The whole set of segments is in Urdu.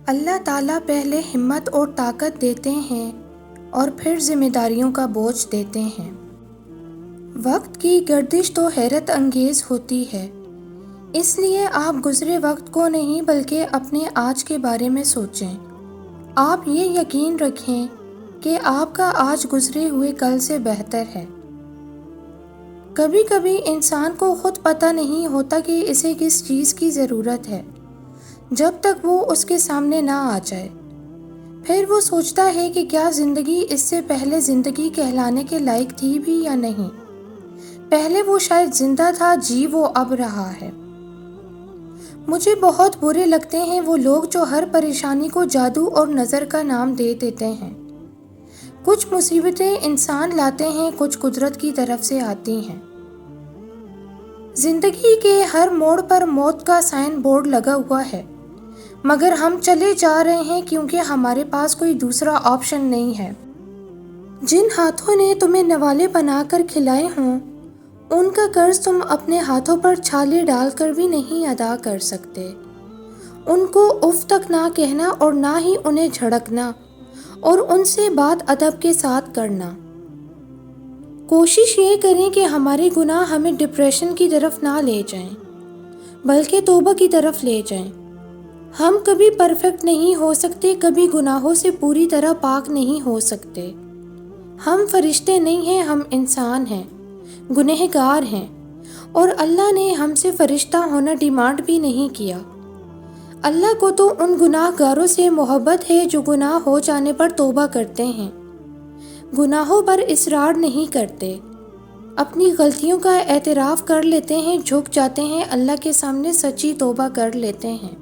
اللہ تعالیٰ پہلے ہمت اور طاقت دیتے ہیں اور پھر ذمہ داریوں کا بوجھ دیتے ہیں۔ وقت کی گردش تو حیرت انگیز ہوتی ہے، اس لیے آپ گزرے وقت کو نہیں بلکہ اپنے آج کے بارے میں سوچیں۔ آپ یہ یقین رکھیں کہ آپ کا آج گزرے ہوئے کل سے بہتر ہے۔ کبھی کبھی انسان کو خود پتہ نہیں ہوتا کہ اسے کس چیز کی ضرورت ہے جب تک وہ اس کے سامنے نہ آ جائے۔ پھر وہ سوچتا ہے کہ کیا زندگی اس سے پہلے زندگی کہلانے کے لائق تھی بھی یا نہیں۔ پہلے وہ شاید زندہ تھا، جی وہ اب رہا ہے۔ مجھے بہت برے لگتے ہیں وہ لوگ جو ہر پریشانی کو جادو اور نظر کا نام دے دیتے ہیں۔ کچھ مصیبتیں انسان لاتے ہیں، کچھ قدرت کی طرف سے آتی ہیں۔ زندگی کے ہر موڑ پر موت کا سائن بورڈ لگا ہوا ہے، مگر ہم چلے جا رہے ہیں کیونکہ ہمارے پاس کوئی دوسرا آپشن نہیں ہے۔ جن ہاتھوں نے تمہیں نوالے بنا کر کھلائے ہوں، ان کا قرض تم اپنے ہاتھوں پر چھالے ڈال کر بھی نہیں ادا کر سکتے۔ ان کو اف تک نہ کہنا اور نہ ہی انہیں جھڑکنا، اور ان سے بات ادب کے ساتھ کرنا۔ کوشش یہ کریں کہ ہمارے گناہ ہمیں ڈپریشن کی طرف نہ لے جائیں، بلکہ توبہ کی طرف لے جائیں۔ ہم کبھی پرفیکٹ نہیں ہو سکتے، کبھی گناہوں سے پوری طرح پاک نہیں ہو سکتے۔ ہم فرشتے نہیں ہیں، ہم انسان ہیں، گنہگار ہیں، اور اللہ نے ہم سے فرشتہ ہونا ڈیمانڈ بھی نہیں کیا۔ اللہ کو تو ان گناہ گاروں سے محبت ہے جو گناہ ہو جانے پر توبہ کرتے ہیں، گناہوں پر اصرار نہیں کرتے، اپنی غلطیوں کا اعتراف کر لیتے ہیں، جھک جاتے ہیں، اللہ کے سامنے سچی توبہ کر لیتے ہیں۔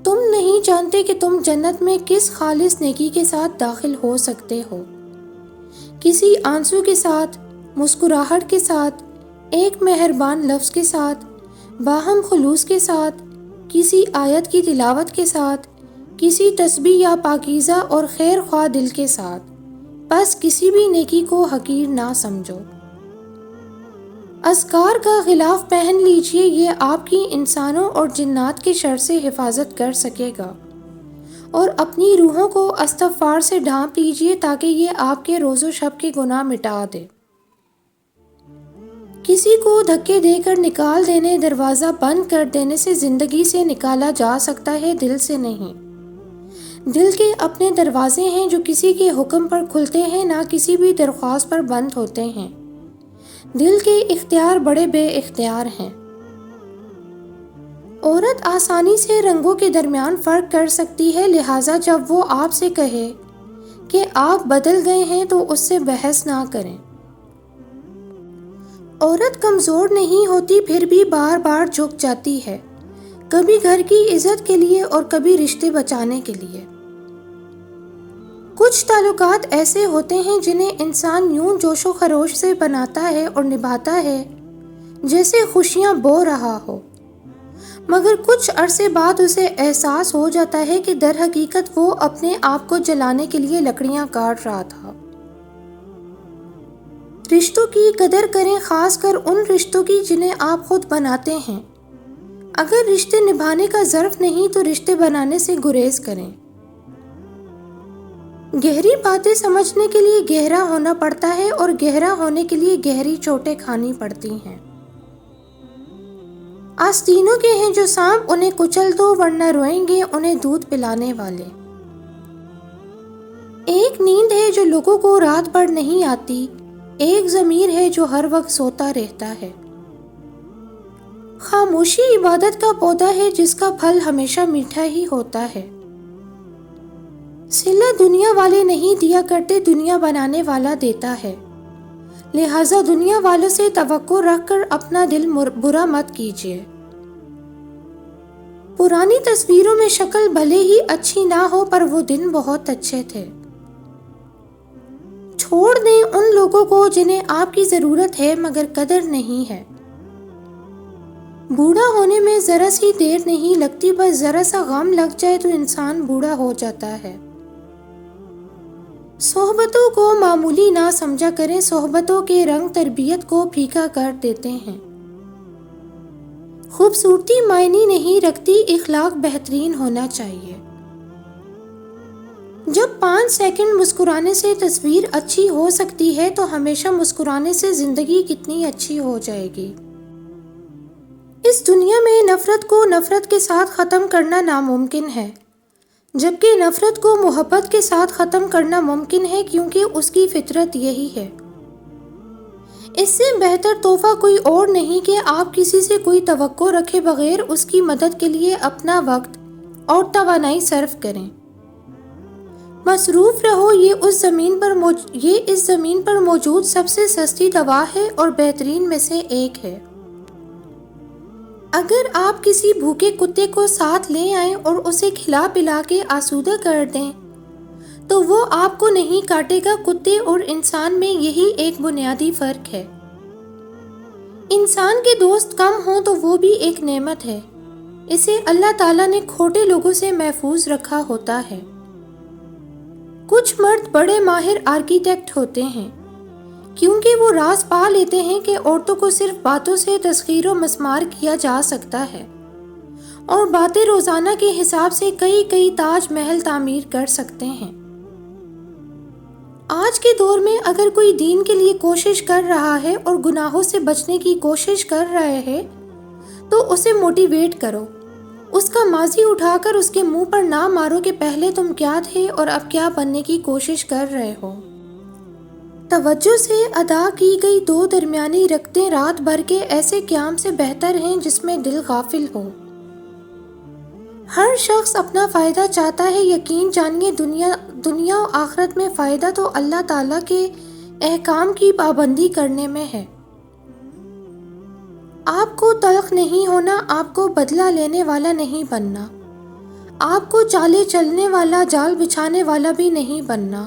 تم نہیں جانتے کہ تم جنت میں کس خالص نیکی کے ساتھ داخل ہو سکتے ہو۔ کسی آنسو کے ساتھ، مسکراہٹ کے ساتھ، ایک مہربان لفظ کے ساتھ، باہم خلوص کے ساتھ، کسی آیت کی تلاوت کے ساتھ، کسی تسبیح یا پاکیزہ اور خیر خواہ دل کے ساتھ۔ بس کسی بھی نیکی کو حقیر نہ سمجھو۔ اذکار کا غلاف پہن لیجئے، یہ آپ کی انسانوں اور جنات کے شر سے حفاظت کر سکے گا، اور اپنی روحوں کو استغفار سے ڈھانپ لیجئے تاکہ یہ آپ کے روز و شب کے گناہ مٹا دے۔ کسی کو دھکے دے کر نکال دینے، دروازہ بند کر دینے سے زندگی سے نکالا جا سکتا ہے، دل سے نہیں۔ دل کے اپنے دروازے ہیں جو کسی کے حکم پر کھلتے ہیں، نہ کسی بھی درخواست پر بند ہوتے ہیں۔ دل کے اختیار بڑے بے اختیار ہیں۔ عورت آسانی سے رنگوں کے درمیان فرق کر سکتی ہے، لہٰذا جب وہ آپ سے کہے کہ آپ بدل گئے ہیں تو اس سے بحث نہ کریں۔ عورت کمزور نہیں ہوتی، پھر بھی بار بار جھک جاتی ہے، کبھی گھر کی عزت کے لیے اور کبھی رشتے بچانے کے لیے۔ کچھ تعلقات ایسے ہوتے ہیں جنہیں انسان یوں جوش و خروش سے بناتا ہے اور نبھاتا ہے جیسے خوشیاں بو رہا ہو، مگر کچھ عرصے بعد اسے احساس ہو جاتا ہے کہ در حقیقت وہ اپنے آپ کو جلانے کے لیے لکڑیاں کاٹ رہا تھا۔ رشتوں کی قدر کریں، خاص کر ان رشتوں کی جنہیں آپ خود بناتے ہیں۔ اگر رشتے نبھانے کا ظرف نہیں تو رشتے بنانے سے گریز کریں۔ گہری باتیں سمجھنے کے لیے گہرا ہونا پڑتا ہے، اور گہرا ہونے کے لیے گہری چوٹیں کھانی پڑتی ہیں۔ آستینوں کے ہیں جو سانپ، انہیں کچل دو ورنہ روئیں گے انہیں دودھ پلانے والے۔ ایک نیند ہے جو لوگوں کو رات بھر نہیں آتی، ایک ضمیر ہے جو ہر وقت سوتا رہتا ہے۔ خاموشی عبادت کا پودا ہے جس کا پھل ہمیشہ میٹھا ہی ہوتا ہے۔ صلہ دنیا والے نہیں دیا کرتے، دنیا بنانے والا دیتا ہے، لہٰذا دنیا والوں سے توقع رکھ کر اپنا دل برا مت کیجیے۔ پرانی تصویروں میں شکل بھلے ہی اچھی نہ ہو پر وہ دن بہت اچھے تھے۔ چھوڑ دیں ان لوگوں کو جنہیں آپ کی ضرورت ہے مگر قدر نہیں ہے۔ بوڑھا ہونے میں ذرا سی دیر نہیں لگتی، بس ذرا سا غم لگ جائے تو انسان بوڑھا ہو جاتا ہے۔ صحبتوں کو معمولی نہ سمجھا کریں، صحبتوں کے رنگ تربیت کو پھیکا کر دیتے ہیں۔ خوبصورتی معنی نہیں رکھتی، اخلاق بہترین ہونا چاہیے۔ جب 5 سیکنڈ مسکرانے سے تصویر اچھی ہو سکتی ہے تو ہمیشہ مسکرانے سے زندگی کتنی اچھی ہو جائے گی۔ اس دنیا میں نفرت کو نفرت کے ساتھ ختم کرنا ناممکن ہے، جبکہ نفرت کو محبت کے ساتھ ختم کرنا ممکن ہے، کیونکہ اس کی فطرت یہی ہے۔ اس سے بہتر تحفہ کوئی اور نہیں کہ آپ کسی سے کوئی توقع رکھے بغیر اس کی مدد کے لیے اپنا وقت اور توانائی صرف کریں۔ مصروف رہو، یہ اس زمین پر موجود سب سے سستی دوا ہے اور بہترین میں سے ایک ہے۔ اگر آپ کسی بھوکے کتے کو ساتھ لے آئیں اور اسے کھلا پلا کے آسودہ کر دیں تو وہ آپ کو نہیں کاٹے گا۔ کتے اور انسان میں یہی ایک بنیادی فرق ہے۔ انسان کے دوست کم ہوں تو وہ بھی ایک نعمت ہے، اسے اللہ تعالیٰ نے کھوٹے لوگوں سے محفوظ رکھا ہوتا ہے۔ کچھ مرد بڑے ماہر آرکیٹیکٹ ہوتے ہیں کیونکہ وہ راز پا لیتے ہیں کہ عورتوں کو صرف باتوں سے تسخیر و مسمار کیا جا سکتا ہے، اور باتیں روزانہ کے حساب سے کئی تاج محل تعمیر کر سکتے ہیں۔ آج کے دور میں اگر کوئی دین کے لیے کوشش کر رہا ہے اور گناہوں سے بچنے کی کوشش کر رہے ہے تو اسے موٹیویٹ کرو، اس کا ماضی اٹھا کر اس کے منہ پر نہ مارو کہ پہلے تم کیا تھے اور اب کیا بننے کی کوشش کر رہے ہو۔ توجہ سے ادا کی گئی 2 درمیانی رکعتیں رات بھر کے ایسے قیام سے بہتر ہیں جس میں دل غافل ہو۔ ہر شخص اپنا فائدہ چاہتا ہے، یقین جانیے دنیا و آخرت میں فائدہ تو اللہ تعالیٰ کے احکام کی پابندی کرنے میں ہے۔ آپ کو تلخ نہیں ہونا، آپ کو بدلہ لینے والا نہیں بننا، آپ کو چالیں چلنے والا جال بچھانے والا بھی نہیں بننا،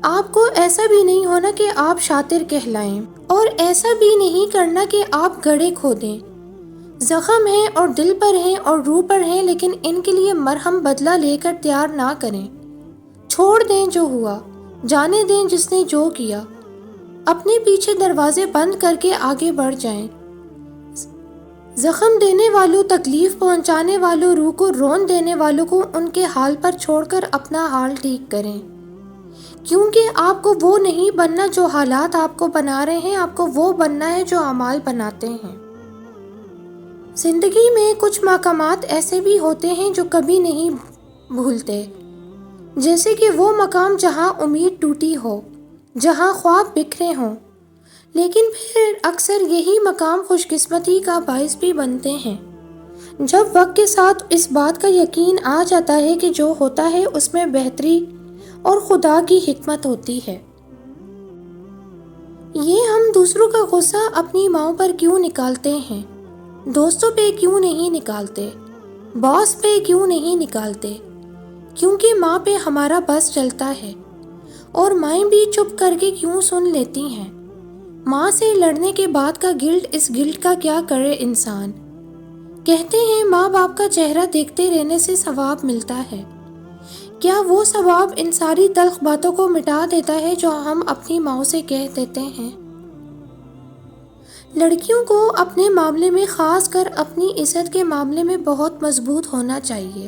آپ کو ایسا بھی نہیں ہونا کہ آپ شاطر کہلائیں، اور ایسا بھی نہیں کرنا کہ آپ گڑھے کھودیں۔ زخم ہیں اور دل پر ہیں اور روح پر ہیں، لیکن ان کے لیے مرہم بدلہ لے کر تیار نہ کریں۔ چھوڑ دیں جو ہوا، جانے دیں جس نے جو کیا، اپنے پیچھے دروازے بند کر کے آگے بڑھ جائیں۔ زخم دینے والوں، تکلیف پہنچانے والوں، روح کو رون دینے والوں کو ان کے حال پر چھوڑ کر اپنا حال ٹھیک کریں، کیونکہ آپ کو وہ نہیں بننا جو حالات آپ کو بنا رہے ہیں، آپ کو وہ بننا ہے جو اعمال بناتے ہیں۔ زندگی میں کچھ مقامات ایسے بھی ہوتے ہیں جو کبھی نہیں بھولتے، جیسے کہ وہ مقام جہاں امید ٹوٹی ہو، جہاں خواب بکھرے ہوں، لیکن پھر اکثر یہی مقام خوش قسمتی کا باعث بھی بنتے ہیں۔ جب وقت کے ساتھ اس بات کا یقین آ جاتا ہے کہ جو ہوتا ہے اس میں بہتری اور خدا کی حکمت ہوتی ہے۔ یہ ہم دوسروں کا غصہ اپنی ماؤں پر کیوں نکالتے ہیں، دوستوں پہ کیوں نہیں نکالتے، باس پہ کیوں نہیں نکالتے؟ کیونکہ ماں پہ ہمارا بس چلتا ہے، اور مائیں بھی چپ کر کے کیوں سن لیتی ہیں۔ ماں سے لڑنے کے بعد کا گلٹ، اس گلٹ کا کیا کرے انسان؟ کہتے ہیں ماں باپ کا چہرہ دیکھتے رہنے سے ثواب ملتا ہے۔ کیا وہ ثواب ان ساری تلخ باتوں کو مٹا دیتا ہے جو ہم اپنی ماں سے کہہ دیتے ہیں؟ لڑکیوں کو اپنے معاملے میں، خاص کر اپنی عزت کے معاملے میں بہت مضبوط ہونا چاہیے،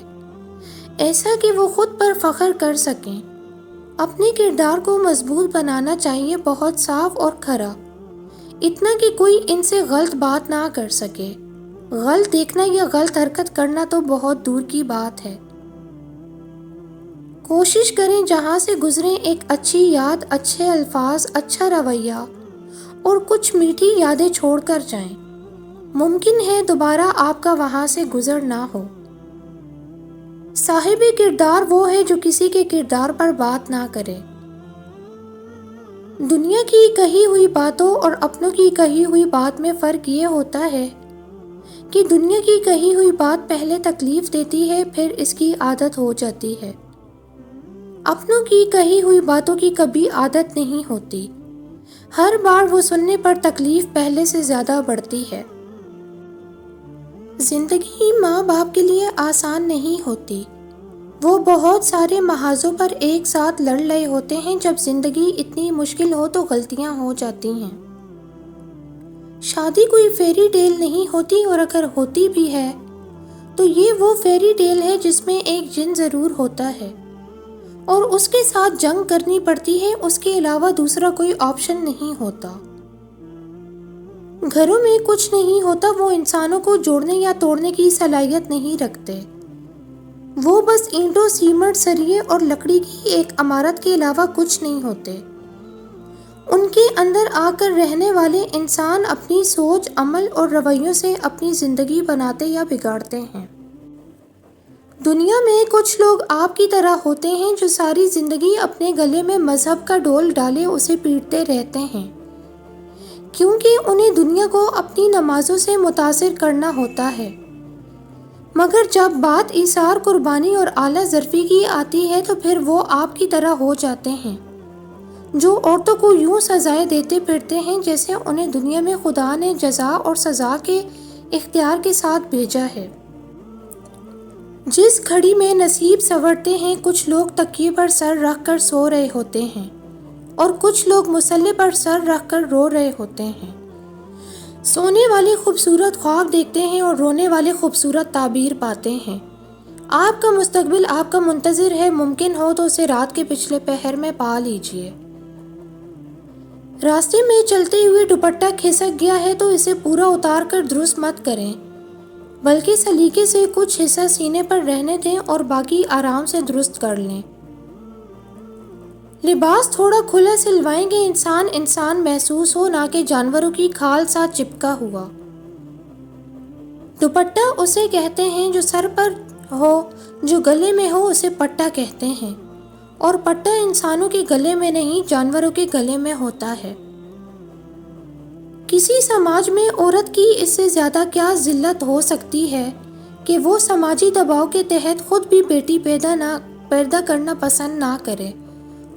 ایسا کہ وہ خود پر فخر کر سکیں۔ اپنے کردار کو مضبوط بنانا چاہیے، بہت صاف اور کھرا، اتنا کہ کوئی ان سے غلط بات نہ کر سکے۔ غلط دیکھنا یا غلط حرکت کرنا تو بہت دور کی بات ہے۔ کوشش کریں جہاں سے گزریں ایک اچھی یاد، اچھے الفاظ، اچھا رویہ اور کچھ میٹھی یادیں چھوڑ کر جائیں۔ ممکن ہے دوبارہ آپ کا وہاں سے گزر نہ ہو۔ صاحب کردار وہ ہے جو کسی کے کردار پر بات نہ کرے۔ دنیا کی کہی ہوئی باتوں اور اپنوں کی کہی ہوئی بات میں فرق یہ ہوتا ہے کہ دنیا کی کہی ہوئی بات پہلے تکلیف دیتی ہے، پھر اس کی عادت ہو جاتی ہے۔ اپنوں کی کہی ہوئی باتوں کی کبھی عادت نہیں ہوتی، ہر بار وہ سننے پر تکلیف پہلے سے زیادہ بڑھتی ہے۔ زندگی ماں باپ کے لیے آسان نہیں ہوتی، وہ بہت سارے محاذوں پر ایک ساتھ لڑ رہے ہوتے ہیں۔ جب زندگی اتنی مشکل ہو تو غلطیاں ہو جاتی ہیں۔ شادی کوئی فیری ٹیل نہیں ہوتی، اور اگر ہوتی بھی ہے تو یہ وہ فیری ٹیل ہے جس میں ایک جن ضرور ہوتا ہے اور اس کے ساتھ جنگ کرنی پڑتی ہے، اس کے علاوہ دوسرا کوئی آپشن نہیں ہوتا۔ گھروں میں کچھ نہیں ہوتا، وہ انسانوں کو جوڑنے یا توڑنے کی صلاحیت نہیں رکھتے، وہ بس اینٹوں، سیمنٹ، سریے اور لکڑی کی ایک عمارت کے علاوہ کچھ نہیں ہوتے۔ ان کے اندر آ کر رہنے والے انسان اپنی سوچ، عمل اور رویوں سے اپنی زندگی بناتے یا بگاڑتے ہیں۔ دنیا میں کچھ لوگ آپ کی طرح ہوتے ہیں جو ساری زندگی اپنے گلے میں مذہب کا ڈول ڈالے اسے پیٹتے رہتے ہیں، کیونکہ انہیں دنیا کو اپنی نمازوں سے متاثر کرنا ہوتا ہے۔ مگر جب بات ایثار، قربانی اور اعلیٰ ظرفی کی آتی ہے تو پھر وہ آپ کی طرح ہو جاتے ہیں، جو عورتوں کو یوں سزائیں دیتے پھرتے ہیں جیسے انہیں دنیا میں خدا نے جزا اور سزا کے اختیار کے ساتھ بھیجا ہے۔ جس گھڑی میں نصیب سنورتے ہیں، کچھ لوگ تکیے پر سر رکھ کر سو رہے ہوتے ہیں اور کچھ لوگ مصلے پر سر رکھ کر رو رہے ہوتے ہیں۔ سونے والے خوبصورت خواب دیکھتے ہیں اور رونے والے خوبصورت تعبیر پاتے ہیں۔ آپ کا مستقبل آپ کا منتظر ہے، ممکن ہو تو اسے رات کے پچھلے پہر میں پا لیجئے۔ راستے میں چلتے ہوئے دوپٹہ کھسک گیا ہے تو اسے پورا اتار کر درست مت کریں، بلکہ سلیقے سے کچھ حصہ سینے پر رہنے دیں اور باقی آرام سے درست کر لیں۔ لباس تھوڑا کھلا سلوائیں گے، انسان محسوس ہو، نہ کہ جانوروں کی کھال ساتھ چپکا ہوا۔ دوپٹہ اسے کہتے ہیں جو سر پر ہو، جو گلے میں ہو اسے پٹا کہتے ہیں، اور پٹا انسانوں کے گلے میں نہیں، جانوروں کے گلے میں ہوتا ہے۔ کسی سماج میں عورت کی اس سے زیادہ کیا ذلت ہو سکتی ہے کہ وہ سماجی دباؤ کے تحت خود بھی بیٹی پیدا کرنا پسند نہ کرے،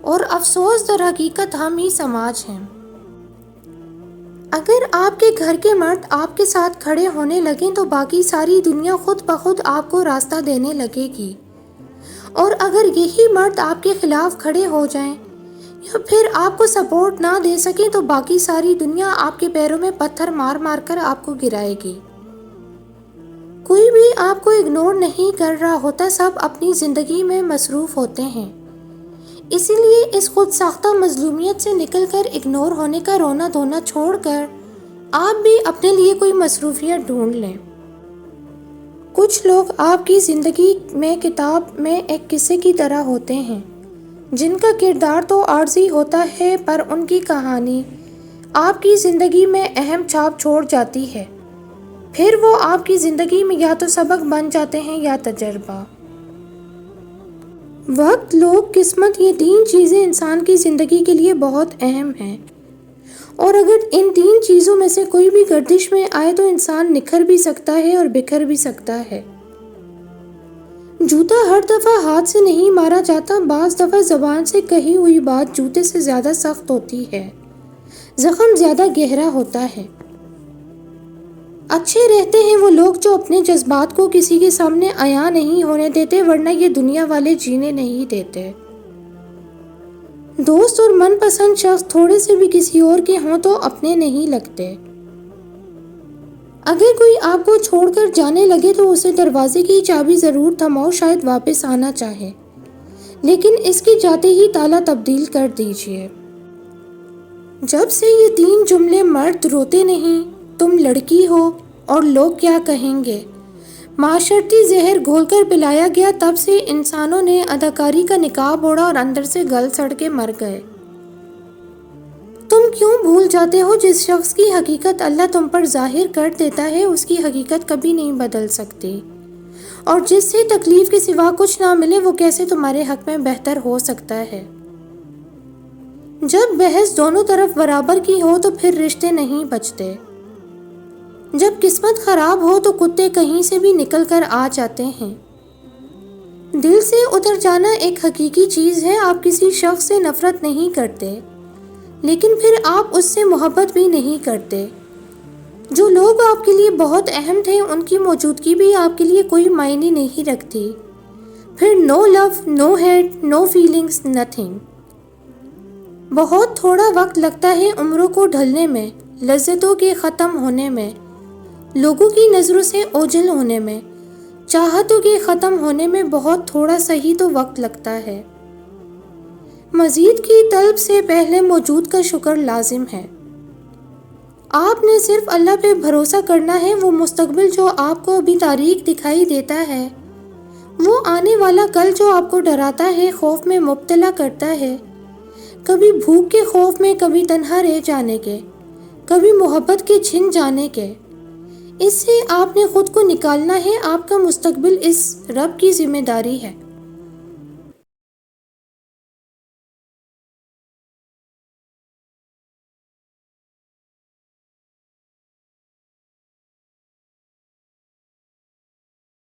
اور افسوس در حقیقت ہم ہی سماج ہیں۔ اگر آپ کے گھر کے مرد آپ کے ساتھ کھڑے ہونے لگیں تو باقی ساری دنیا خود بخود آپ کو راستہ دینے لگے گی، اور اگر یہی مرد آپ کے خلاف کھڑے ہو جائیں یا پھر آپ کو سپورٹ نہ دے سکیں تو باقی ساری دنیا آپ کے پیروں میں پتھر مار مار کر آپ کو گرائے گی۔ کوئی بھی آپ کو اگنور نہیں کر رہا ہوتا، سب اپنی زندگی میں مصروف ہوتے ہیں۔ اسی لیے اس خود ساختہ مظلومیت سے نکل کر اگنور ہونے کا رونا دھونا چھوڑ کر آپ بھی اپنے لیے کوئی مصروفیت ڈھونڈ لیں۔ کچھ لوگ آپ کی زندگی میں کتاب میں ایک قصے کی طرح ہوتے ہیں، جن کا کردار تو عارضی ہوتا ہے پر ان کی کہانی آپ کی زندگی میں اہم چھاپ چھوڑ جاتی ہے، پھر وہ آپ کی زندگی میں یا تو سبق بن جاتے ہیں یا تجربہ۔ وقت، لوگ، قسمت، یہ تین چیزیں انسان کی زندگی کے لیے بہت اہم ہیں، اور اگر ان تین چیزوں میں سے کوئی بھی گردش میں آئے تو انسان نکھر بھی سکتا ہے اور بکھر بھی سکتا ہے۔ جوتا ہر دفعہ ہاتھ سے نہیں مارا جاتا، بعض دفعہ زبان سے کہی ہوئی بات جوتے سے زیادہ سخت ہوتی ہے، زخم زیادہ گہرا ہوتا ہے۔ اچھے رہتے ہیں وہ لوگ جو اپنے جذبات کو کسی کے سامنے عیاں نہیں ہونے دیتے، ورنہ یہ دنیا والے جینے نہیں دیتے۔ دوست اور من پسند شخص تھوڑے سے بھی کسی اور کے ہوں تو اپنے نہیں لگتے۔ اگر کوئی آپ کو چھوڑ کر جانے لگے تو اسے دروازے کی چابی ضرور تھماؤ، شاید واپس آنا چاہے، لیکن اس کے جاتے ہی تالا تبدیل کر دیجئے۔ جب سے یہ تین جملے مرد روتے نہیں، تم لڑکی ہو اور لوگ کیا کہیں گے معاشرتی زہر گھول کر پلایا گیا، تب سے انسانوں نے اداکاری کا نقاب اوڑھا اور اندر سے گل سڑ کے مر گئے۔ تم کیوں بھول جاتے ہو جس شخص کی حقیقت اللہ تم پر ظاہر کر دیتا ہے اس کی حقیقت کبھی نہیں بدل سکتی، اور جس سے تکلیف کے سوا کچھ نہ ملے وہ کیسے تمہارے حق میں بہتر ہو سکتا ہے؟ جب بحث دونوں طرف برابر کی ہو تو پھر رشتے نہیں بچتے۔ جب قسمت خراب ہو تو کتے کہیں سے بھی نکل کر آ جاتے ہیں۔ دل سے اتر جانا ایک حقیقی چیز ہے، آپ کسی شخص سے نفرت نہیں کرتے، لیکن پھر آپ اس سے محبت بھی نہیں کرتے۔ جو لوگ آپ کے لیے بہت اہم تھے ان کی موجودگی بھی آپ کے لیے کوئی معنی نہیں رکھتی، پھر نو لو، نو ہیٹ، نو فیلنگز، نتھنگ۔ بہت تھوڑا وقت لگتا ہے عمروں کو ڈھلنے میں، لذتوں کے ختم ہونے میں، لوگوں کی نظروں سے اوجھل ہونے میں، چاہتوں کے ختم ہونے میں بہت تھوڑا سا ہی تو وقت لگتا ہے۔ مزید کی طلب سے پہلے موجود کا شکر لازم ہے۔ آپ نے صرف اللہ پہ بھروسہ کرنا ہے۔ وہ مستقبل جو آپ کو ابھی تاریک دکھائی دیتا ہے، وہ آنے والا کل جو آپ کو ڈراتا ہے، خوف میں مبتلا کرتا ہے، کبھی بھوک کے خوف میں، کبھی تنہا رہ جانے کے، کبھی محبت کے چھن جانے کے، اس سے آپ نے خود کو نکالنا ہے۔ آپ کا مستقبل اس رب کی ذمہ داری ہے۔